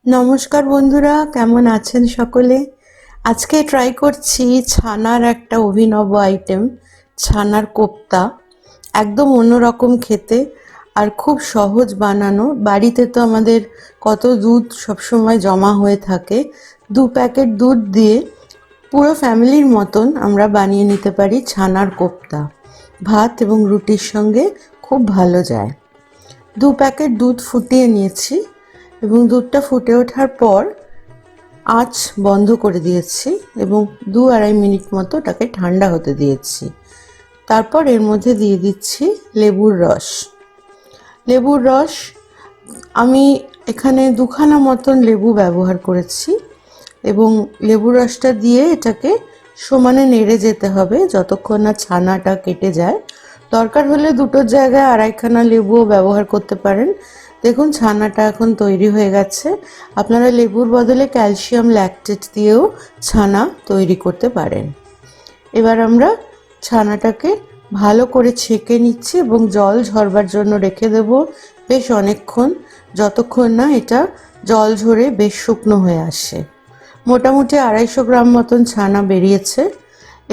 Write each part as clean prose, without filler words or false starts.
নমস্কার বন্ধুরা, কেমন আছেন সকলে? আজকে ট্রাই করছি ছানার একটা অভিনব আইটেম, ছানার কোপ্তা। একদম অন্যরকম খেতে আর খুব সহজ বানানো। বাড়িতে তো আমাদের কত দুধ সবসময় জমা হয়ে থাকে। 2 প্যাকেট দুধ দিয়ে পুরো ফ্যামিলির মতন আমরা বানিয়ে নিতে পারি ছানার কোপ্তা। ভাত এবং রুটির সঙ্গে খুব ভালো যায়। 2 প্যাকেট দুধ ফুটিয়ে নিয়েছি এবং দুধটা ফুটে ওঠার পর আঁচ বন্ধ করে দিয়েছি এবং 2-2.5 মিনিট মতো ওটাকে ঠান্ডা হতে দিয়েছি। তারপর এর মধ্যে দিয়ে দিচ্ছি লেবুর রস। লেবুর রস আমি এখানে 2খানা মতন লেবু ব্যবহার করেছি এবং লেবুর রসটা দিয়ে এটাকে সমানে নেড়ে যেতে হবে যতক্ষণ না ছানাটা কেটে যায়। দরকার হলে দুটোর জায়গায় 2.5খানা লেবুও ব্যবহার করতে পারেন। দেখুন ছানাটা এখন তৈরি হয়ে গেছে। আপনারা লেবুর বদলে ক্যালসিয়াম ল্যাকটেট দিয়েও ছানা তৈরি করতে পারেন। এবার আমরা ছানাটাকে ভালো করে ছেঁকে নিচ্ছি এবং জল ঝরবার জন্য রেখে দেব বেশ অনেকক্ষণ, যতক্ষণ না এটা জল ঝরে বেশ শুকনো হয়ে আসে। মোটামুটি 250 গ্রাম মতন ছানা বেরিয়েছে।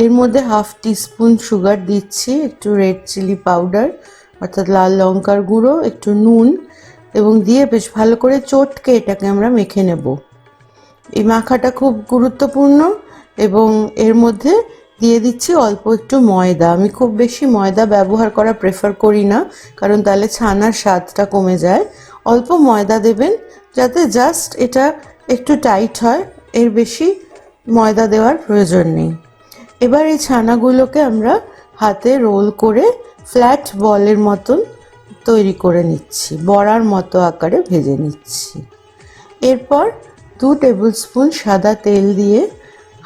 এর মধ্যে 1/2 টিস্পুন সুগার দিচ্ছি, একটু রেড চিলি পাউডার অর্থাৎ লাল লঙ্কার গুঁড়ো, একটু নুন এবং দিয়ে বেশ ভালো করে চটকে এটাকে আমরা মেখে নেব। এই মাখাটা খুব গুরুত্বপূর্ণ এবং এর মধ্যে দিয়ে দিচ্ছি অল্প একটু ময়দা। আমি খুব বেশি ময়দা ব্যবহার করা প্রেফার করি না, কারণ তাহলে ছানার স্বাদটা কমে যায়। অল্প ময়দা দেবেন যাতে জাস্ট এটা একটু টাইট হয়, এর বেশি ময়দা দেওয়ার প্রয়োজন নেই। এবার এই ছানাগুলোকে আমরা হাতে রোল করে ফ্ল্যাট বলের মতন তৈরি করে নিচ্ছি, বড়ার মতো আকারে ভেজে নিচ্ছি। এরপর 2 টেবিল স্পুন সাদা তেল দিয়ে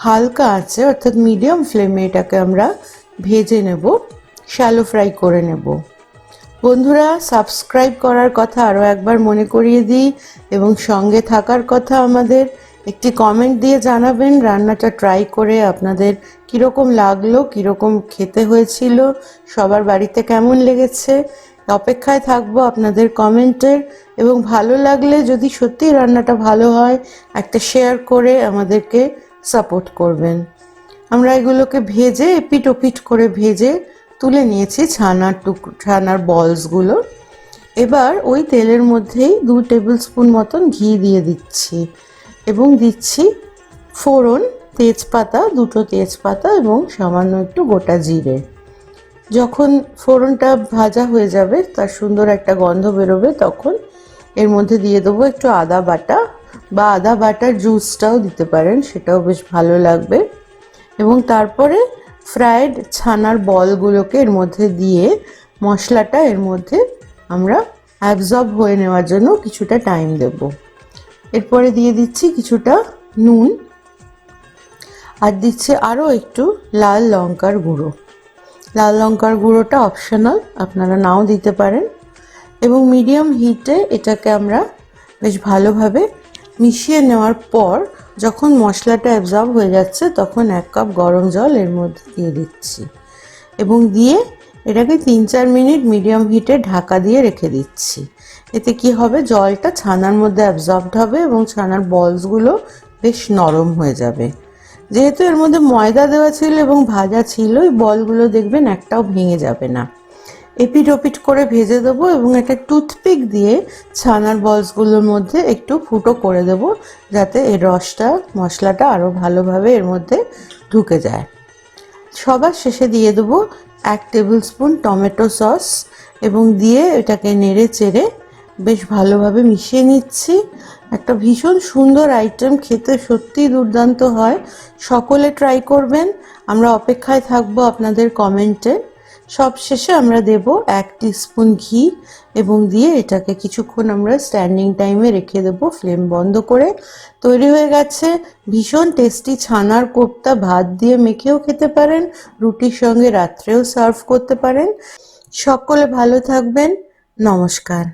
হালকা আঁচে অর্থাৎ মিডিয়াম ফ্লেমে এটাকে আমরা ভেজে নেব, শ্যালো ফ্রাই করে নেব। বন্ধুরা, সাবস্ক্রাইব করার কথা আরও একবার মনে করিয়ে দিই এবং সঙ্গে থাকার কথা আমাদের। একটি কমেন্ট দিয়ে জানাবেন রান্নাটা ট্রাই করে আপনাদের কীরকম লাগলো, কীরকম খেতে হয়েছিল, সবার বাড়িতে কেমন লেগেছে। অপেক্ষায় থাকবো আপনাদের কমেন্টের এবং ভালো লাগলে যদি সত্যি রান্নাটা ভালো হয় একটা শেয়ার করে আমাদেরকে সাপোর্ট করবেন। আমরা এগুলোকে ভেজে এপিট ওপিট করে ভেজে তুলে নিয়েছি ছানার বলসগুলো। এবার ওই তেলের মধ্যেই 2 টেবিল স্পুন মতন ঘি দিয়ে দিচ্ছি এবং দিচ্ছি ফোড়ন, তেজপাতা, 2টো তেজপাতা এবং সামান্য একটু গোটা জিরে। যখন ফোড়নটা ভাজা হয়ে যাবে, তার সুন্দর একটা গন্ধ বেরোবে, তখন এর মধ্যে দিয়ে দেবো একটু আদা বাটা বা আদা বাটার জুসটাও দিতে পারেন, সেটাও বেশ ভালো লাগবে। এবং তারপরে ফ্রাইড ছানার বলগুলোকে এর মধ্যে দিয়ে মশলাটা এর মধ্যে আমরা অ্যাবজর্ব হয়ে নেওয়ার জন্য কিছুটা টাইম দেব। এরপরে দিয়ে দিচ্ছি কিছুটা নুন আর দিচ্ছি আরও একটু লাল লঙ্কার গুঁড়ো। লাল লঙ্কার গুঁড়োটা অপশনাল, আপনারা নাও দিতে পারেন। এবং মিডিয়াম হিটে এটাকে আমরা বেশ ভালোভাবে মিশিয়ে নেওয়ার পর যখন মশলাটা অ্যাবজর্ব হয়ে যাচ্ছে তখন 1 কাপ গরম জল এর মধ্যে দিয়ে দিচ্ছি এবং দিয়ে এটাকে 3-4 মিনিট মিডিয়াম হিটে ঢাকা দিয়ে রেখে দিচ্ছি। এতে কি হবে, জলটা ছানার মধ্যে অ্যাবজর্বড হবে এবং ছানার বলসগুলো বেশ নরম হয়ে যাবে। যেহেতু এর মধ্যে ময়দা দেওয়া ছিল এবং ভাজা ছিল, এই বলগুলো দেখবেন একটাও ভেঙে যাবে না। এপিট ওপিট করে ভেজে দেবো এবং একটা টুথপিক দিয়ে ছানার বলসগুলোর মধ্যে একটু ফুটো করে দেবো যাতে এর রসটা, মশলাটা আরও ভালোভাবে এর মধ্যে ঢুকে যায়। সবার শেষে দিয়ে দেবো 1 টেবিল স্পুন টমেটো সস এবং দিয়ে এটাকে নেড়ে চেড়ে বেশ ভালোভাবে মিশিয়ে নিচ্ছি। একটা ভীষণ সুন্দর আইটেম, খেতে সত্যিই দুর্দান্ত হয়। সকলে ট্রাই করবেন। আমরা অপেক্ষায় থাকবো আপনাদের কমেন্টে। সব শেষে আমরা দেব 1 টিস্পুন ঘি এবং দিয়ে এটাকে কিছুক্ষণ আমরা স্ট্যান্ডিং টাইমে রেখে দেবো ফ্লেম বন্ধ করে। তৈরি হয়ে গেছে ভীষণ টেস্টি ছানার কোপ্তা। ভাত দিয়ে মেখেও খেতে পারেন, রুটির সঙ্গে রাত্রেও সার্ভ করতে পারেন। সকলে ভালো থাকবেন। নমস্কার।